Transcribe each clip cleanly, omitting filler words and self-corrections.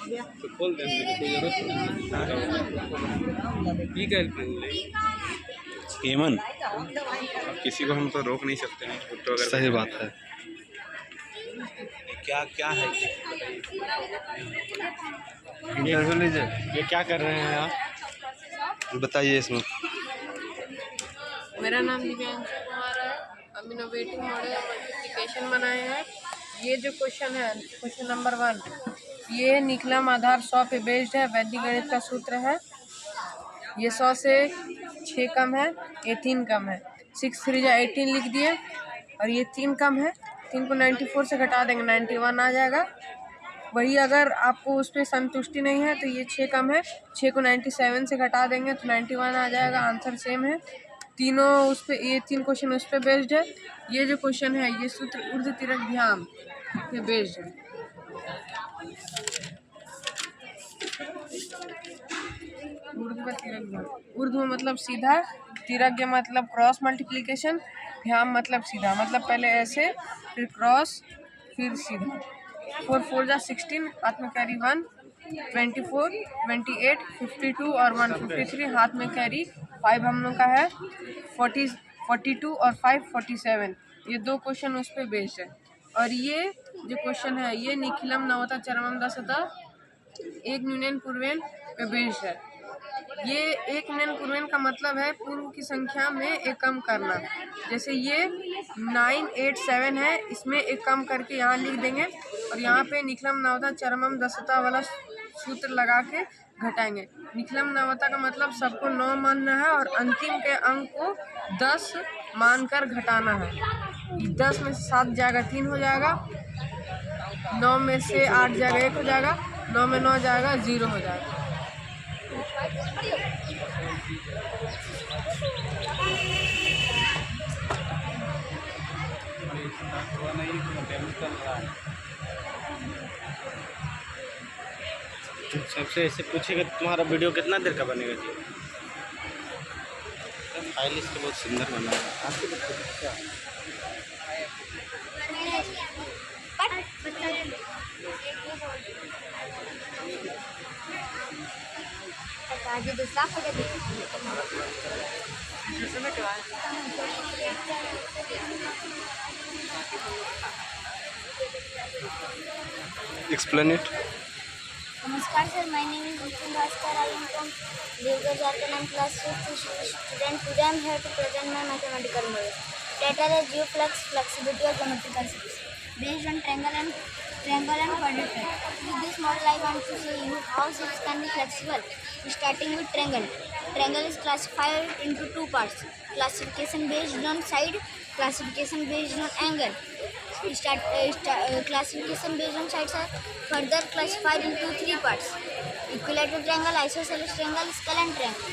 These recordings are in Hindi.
तो खोल देंगे, कोई जरूरत नहीं है। ईमन अब किसी को हम तो रोक नहीं सकते हैं फोटो वगैरह। सही बात है। क्या क्या है इंटरव्यू लीजिए, ये क्या कर रहे हैं आप? बताइए इसमें। मेरा नाम दिव्यांशु कुमार है। हम इनोवेटिव मॉडल मल्टीप्लिकेशन बनाए हैं। ये जो क्वेश्चन है, क्वेश्चन नंबर 1, ये निकलम आधार 100 पे बेस्ड है। वैदिक गणित का सूत्र है। ये 100 से 6 कम है, ये 3 कम है। 6 3 जा 18 लिख दिए, और ये 3 कम है। 3 को 94 से घटा देंगे, 91 आ जाएगा। वही अगर आपको उस पर संतुष्टि नहीं है तो ये 6 कम है, 6 को 97 से घटा देंगे तो 91 आ जाएगा। आंसर सेम है। तीनों उस पे, ये 3 क्वेश्चन उस पे बेस्ड है। ये जो क्वेश्चन है ये सूत्र ऊर्ध्व तिर्यक ध्यान पे बेस्ड है। ऊर्ध्व तिर्यक ध्यान, ऊर्ध्व मतलब सीधा, तिर्यक मतलब क्रॉस मल्टीप्लिकेशन, ध्यान मतलब सीधा, मतलब पहले ऐसे फिर क्रॉस फिर सीधा। 4 4 जा 16, हाथ में कैरी 1, 24 28 52 और 1 53, हाथ में कैरी 5 हम लोग का है। 40 42 और 5 47। ये 2 क्वेश्चन उस पर बेस्ड है। और ये जो क्वेश्चन है ये निखिलम नवता चरमम दशता एक न्यूनन पूर्वेन पे बेस्ड है। ये एक न्यूनन पूर्वेन का मतलब है पूर्व की संख्या में एक कम करना। जैसे ये 9 8 7 है, इसमें एक कम करके यहाँ लिख देंगे, और यहाँ पे निखिलम नवता चरमम दशता वाला सूत्र लगा के घटाएंगे। निखिलम नवता का मतलब सबको 9 मानना है और अंतिम के अंक को 10 मानकर घटाना है। 10 में से 7 जाएगा 3 हो जाएगा, 9 में से 8 जाएगा 1 हो जाएगा, 9 में 9 जाएगा 0 हो जाएगा। सबसे ऐसे पूछेगा तुम्हारा वीडियो कितना देर का बनेगा जी? फाइल इसका बहुत सुंदर बना है। आपके बच्चे एक्सप्लेन इट। नमस्कार sir, my name is Vipin Bhaskar. I am from Deoghar Jharkhand class 5th student. Today I am here to present my mathematical model. Data is geoflux, flexibility or geometrical shapes based on triangle and quadrilateral. With this model, I want to show you how shapes can be flexible. Starting with triangle. Triangle is classified into 2 parts: classification based on side, classification based on angle. Classification based on sides are further classified into 3 parts: equilateral triangle, isosceles triangle, scalene triangle.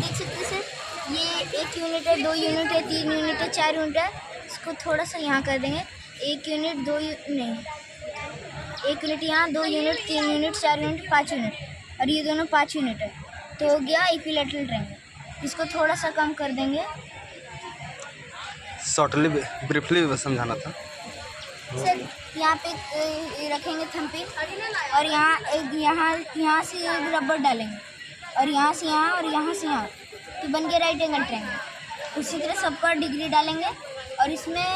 देख सकते सर, ये 1 यूनिट है, 2 यूनिट है, 3 यूनिट है, 4 यूनिट है। इसको थोड़ा सा यहाँ कर देंगे। 1 यूनिट 2 नहीं, 1 यूनिट यहाँ, 2 यूनिट, 3 यूनिट, 4 यूनिट, 5 यूनिट, और ये दोनों 5 यूनिट है। तो हो गया इक्विलैटरल ट्रायंगल। इसको थोड़ा सा कम कर देंगे। शॉर्टली ब्रीफली समझाना था सर, यहाँ पे रखेंगे थंबप्रिंट, और यहाँ से रबर डालेंगे, और यहाँ से यहाँ और यहाँ से यहाँ, तो बन गया राइट एंगल ट्रायंगल। उसी तरह सबका डिग्री डालेंगे, और इसमें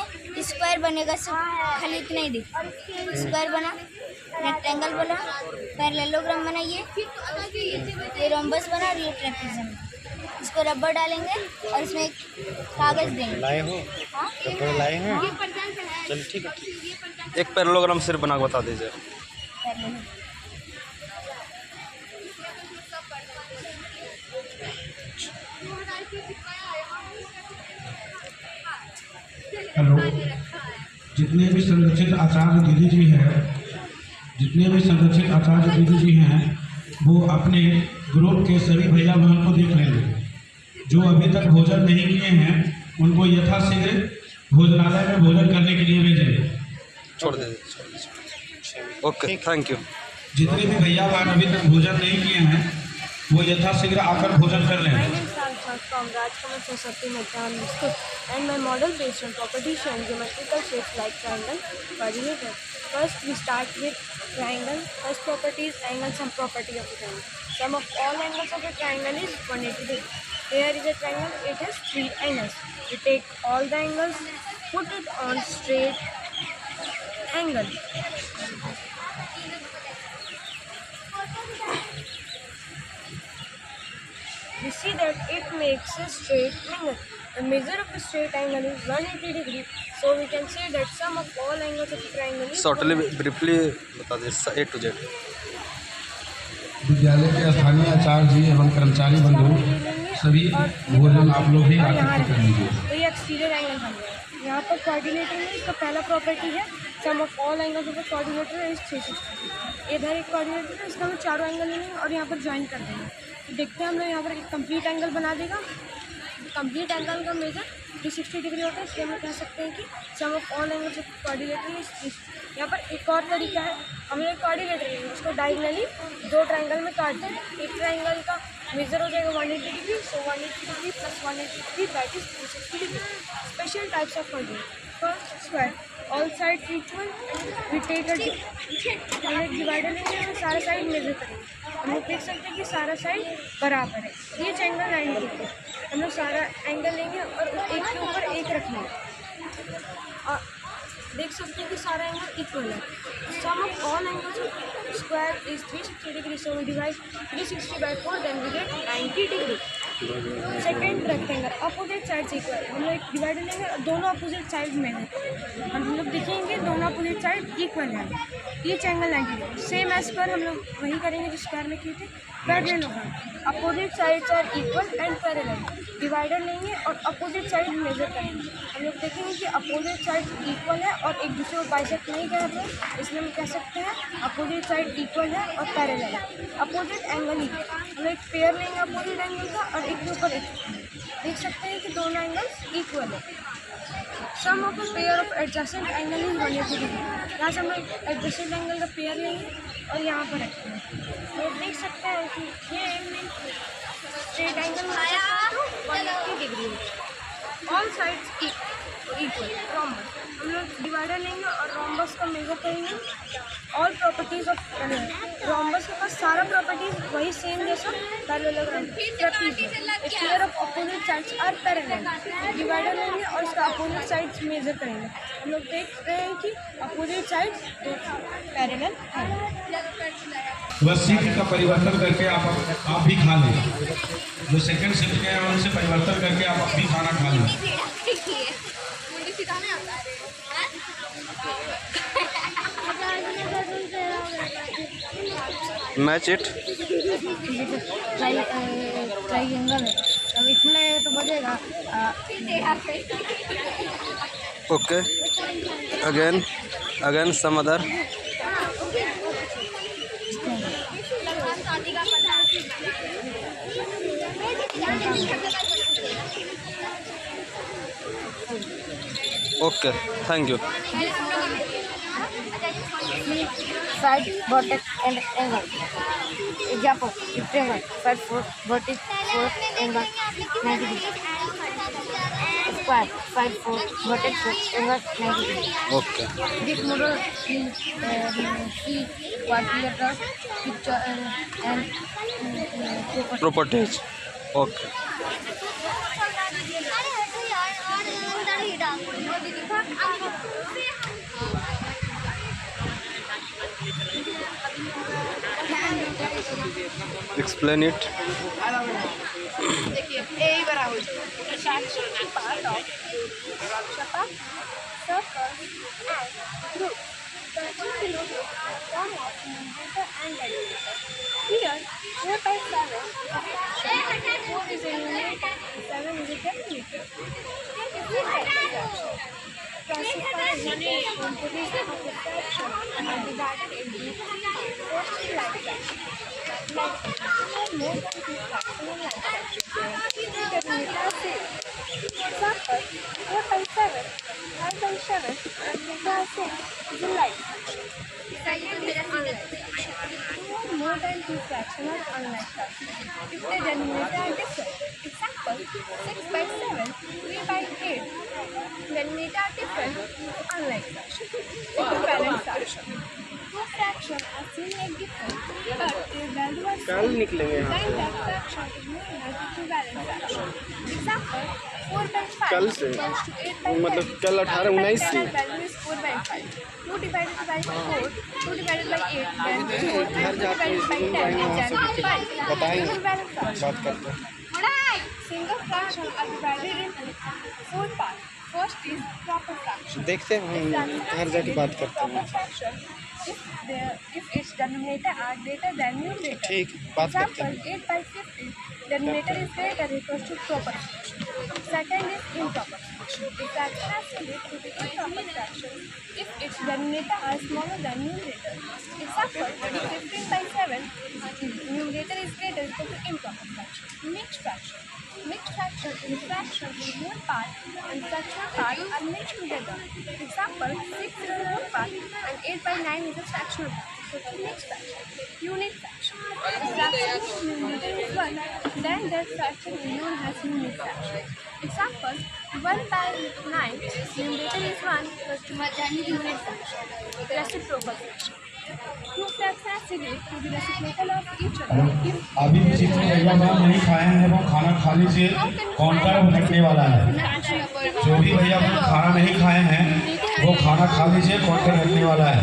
स्क्वायर बनेगा। सब खाली इतना ही दिख, स्क्वायर बना, रेक्टेंगल बना, पैरेललोग्राम बना, ये रोम्बस बना, और ये ट्रेपेजियम। इसको रबर डालेंगे और इसमें एक कागज देंगे। लाए हो? हाँ, लाए हैं। चल ठीक है। एक पैरेललोग्राम सिर्फ बना के बता दीजिए। हेलो, जितने भी संरक्षित आचार्य दीदी जी हैं वो अपने ग्रुप के सभी भैया बहन को देख लेंगे। जो अभी तक भोजन नहीं किए हैं उनको यथाशीघ्र भोजनालय में भोजन करने के लिए भेजेंगे। छोड़ दीजिए। Okay, thank you. जितने भी भैया बहन अभी तक भोजन नहीं किए हैं वो यथाशीघ्र आकर भोजन कर लें। I'm from Rajkamal Saraswati Madhyamik School, and my model based on properties showing geometrical shapes like triangle, coordinator. First, we start with triangle. First property is angle sum property of the triangle. Sum of all angles of a triangle is 180 degrees. Here is a triangle, it has 3 angles. We take all the angles, put it on straight angle. We see that it makes a straight angle. The measure of a straight angle is 180 degrees. So we can say that sum of all angles of a triangle is shortly briefly बता दें A to Z। विद्यालय के स्थानीय आचार्य जी एवं कर्मचारी बंधु सभी भोजन आप लोग भी आकर कर लीजिए। तो ये एक्सटीरियर एंगल बन गया। यहाँ पर कोऑर्डिनेटर में इसका पहला प्रॉपर्टी है sum of all angles of coordinator is 360। इधर एक कोऑर्डिनेटर है, इसका हम चारों एंगल लेंगे और यहाँ पर ज्वाइन कर देंगे। तो देखते हैं हम लोग यहाँ पर एक कंप्लीट एंगल बना देगा। कंप्लीट एंगल का मेजर 360 डिग्री होता है, इसलिए हम कह सकते हैं कि sum of all angles of coordinator is 360। यहाँ पर एक और तरीका है, हम लोग कोऑर्डिनेटर लेंगे, उसको डायगनली 2 ट्रायंगल में काट देंगे। एक ट्रायंगल का मेजर हो जाएगा 180 degree, so 180 degree plus 180 degree that is 360 degree. Special types of coordinator. First square, all side equal, we take हम एक डिवाइडर लेंगे और सारा साइड मेजर करेंगे। हम लोग देख सकते हैं कि सारा साइड बराबर है। ये एंगल 90 डिग्री, हम लोग सारा एंगल लेंगे और एक के ऊपर एक रखेंगे और देख सकते हैं कि सारा एंगल इक्वल है। Sum of all angles square is 360 degree, so we divide 360 by 4 then we get 90 degree. Second rectangle, opposite sides equal, हम लोग एक डिवाइडर लेंगे और दोनों अपोजिट साइड में हैं। हम लोग देखेंगे दोनों अपोजिट साइड इक्वल है। Each angle 90 degree, same as पर हम लोग वही करेंगे जो स्क्वायर में किए थे। पैरेलल होगा, opposite sides are equal and parallel. Divider लेंगे और अपोजिट साइड मेजर करेंगे। हम लोग देखेंगे कि अपोजिट साइड इक्वल है और एक दूसरे को बाइसेक्ट नहीं कर रहे, इसलिए हम कह सकते हैं अपोजिट साइड इक्वल है और पैरेलल है। अपोजिट एंगल इक्वल, हम लोग एक पेयर लेंगे अपोजिट एंगल का और एक के ऊपर एक देख सकते हैं कि दोनों एंगल्स इक्वल है। Sum of a pair of adjacent angle is 180 degree. यहाँ से हम लोग एडजेसेंट एंगल का पेयर लेंगे और यहाँ पर रखते हैं। तो देख सकते हैं कि ये स्ट्रेट एंगल 180 डिग्री है। All sides equal. रोम्बस, हम लोग डिवाइडर लेंगे और रोम्बस का मेजर करेंगे। ऑल प्रॉपर्टीज ऑफ रोम्बस के पास सारा प्रॉपर्टीज वही सेम जैसा parallelogram. Pair of opposite sides are parallel. Divider लेंगे और इसका अपोजिट साइड्स मेजर करेंगे। हम लोग देख रहे हैं कि अपोजिट साइड्स पैरेलल है। वह शिफ्ट का परिवर्तन करके आप भी खा लें। जो सेकंड शिफ्ट के हैं उनसे परिवर्तन करके आप भी खाना खा लें। Match it. ट्राइंगल है, अब इसमें तो बजेगा। Okay, again some other. Okay, thank you. Side, vertex, and angle. Example: rectangle, side 4, vertex 4, angle 90 degree. Square, side 4, vertex 4, angle 90 degree. Okay, This model is see quadrilateral picture and properties. Okay, explain it. देखिए ए बराबर part of circle and group form of numerator and denominator. Here 4 by 7 4 is a numerator, 7 is a denominator. Classify numbers composition of a fraction and divided into portions like that. Like more than 2 fractions like that. Denominator 6. Example: 4 by 7, 5 by 7, and denominator 6 is like. Second is unlike. 2 or more than 2 fractions are unlike that if the denominator are different. Example: Example, 6 by 7, 3 by 8. Denominator are different, unlike fraction. Equivalent fraction. Two fractions are seen like different, but their value are कल same. निकलेंगे यहाँ Then से that fraction is known as equivalent fraction. Example, 4 by 5 कल से equals to 8 by 10. मतलब कल 18 19 से Value is 4 by 5. 2 divided by 4, 2 divided by 8, then 4, घर and 2 जाके divided by 10, वहाँ and से then 5. बताएंगे Equivalent fraction. बात करते हैं Single fraction are divided into 4 parts. First is proper fraction. देखते हैं हम घर जाके बात करते Proper हैं fraction if its denominator are greater than numerator. ठीक बात करते Example, हैं 8 by 50, denominator is greater equals to proper fraction. Second is improper fraction. The fraction has to lead to the improper fraction if its denominator are smaller than numerator. Example, 15 by 7, numerator is greater equal to improper fraction. Mixed fraction. Mixed fraction is fraction in whole part and fractional part are mixed together. Example, 6 is a whole part and 8 by 9 is a fractional part. So it's a mixed fraction. Unit fraction. If fraction is numerator is 1, then that fraction is known as unit fraction. Example, 1 by 9, numerator is 1 plus 2 then unit fraction. Reciprocal fraction. Two fractions are related to the reciprocal of each other. If अभी जितने भैया बहन नहीं खाए हैं वो खाना खा लीजिए, काउंटर भटकने वाला है। जो भी भैया बहन खाना नहीं खाए हैं वो खाना खा लीजिए, काउंटर भटकने वाला है।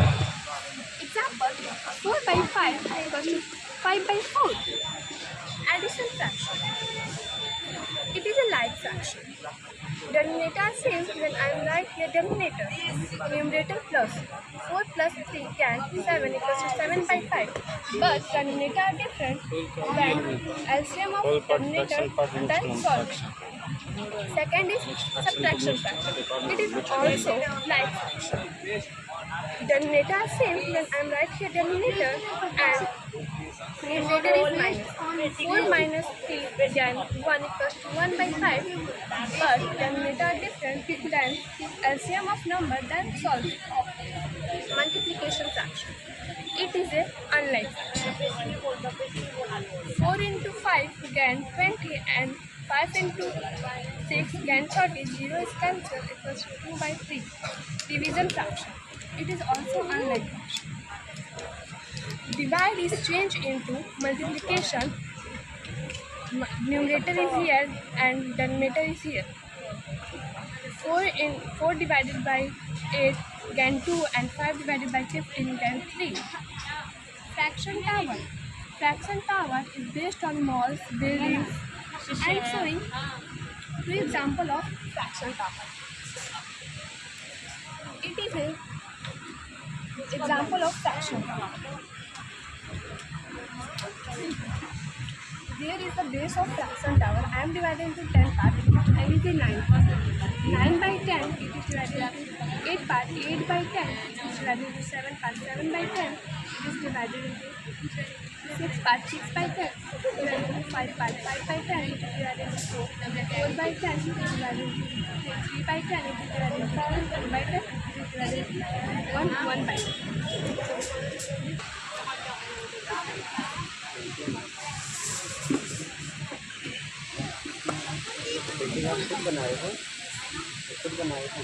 Example, 4 by 5 equals to 5 by 4. Addition fraction. It is a like fraction. Denominator same when I am write here denominator. Numerator plus 4 plus 3 can 7 equals to 7 by 5. But denominator are different when LCM of denominator then solve. Second is subtraction fraction. It is also like fraction. Denominator are same when I am write here denominator and numerator is minus. 4 minus 3 then 1 equals to 1 by 5. But denominator are different than LCM of number then solve. Multiplication fraction. It is a unlike fraction. 4 into 5 then 20 and 5 into 6 then 30. 0 is cancelled equals to 2 by 3. Division fraction. It is also unlike fraction. Divide is changed into multiplication. Numerator is here and denominator is here. 4 divided by 8 then 2 and 5 divided by 15 then 3. Fraction tower. Fraction tower is based on malls, buildings. I am showing 2 examples of fraction tower. It is a example of fraction tower. There is the base of fraction tower. I am divided into 10 parts and it is 9 parts. 9 by 10 it is divided into 8 parts. 8 by 10 it is divided into 7 parts. 7 by 10 it is divided into 6 parts. 6 by 10 it is divided into 5 parts. 5 by 10 it is divided into 4. 4 by 10 it is divided into 3 by 10 it is divided into 7. 7 by 10 it is divided into 1 by 10. आप खुद बनाए हो खुद बनाए हो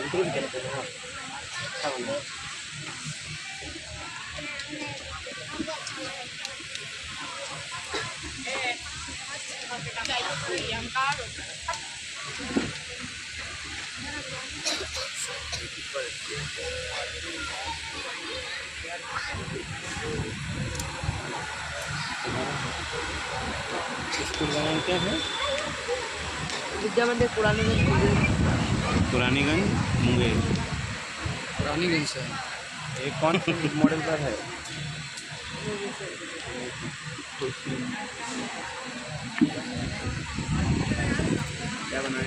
इम्प्रूव करते हैं अच्छा बना स्कूल का नाम क्या है विद्या मंदिर पुरानीगंज मुंगेर रानीगंज से ये कौन मॉडल का है क्या बनाए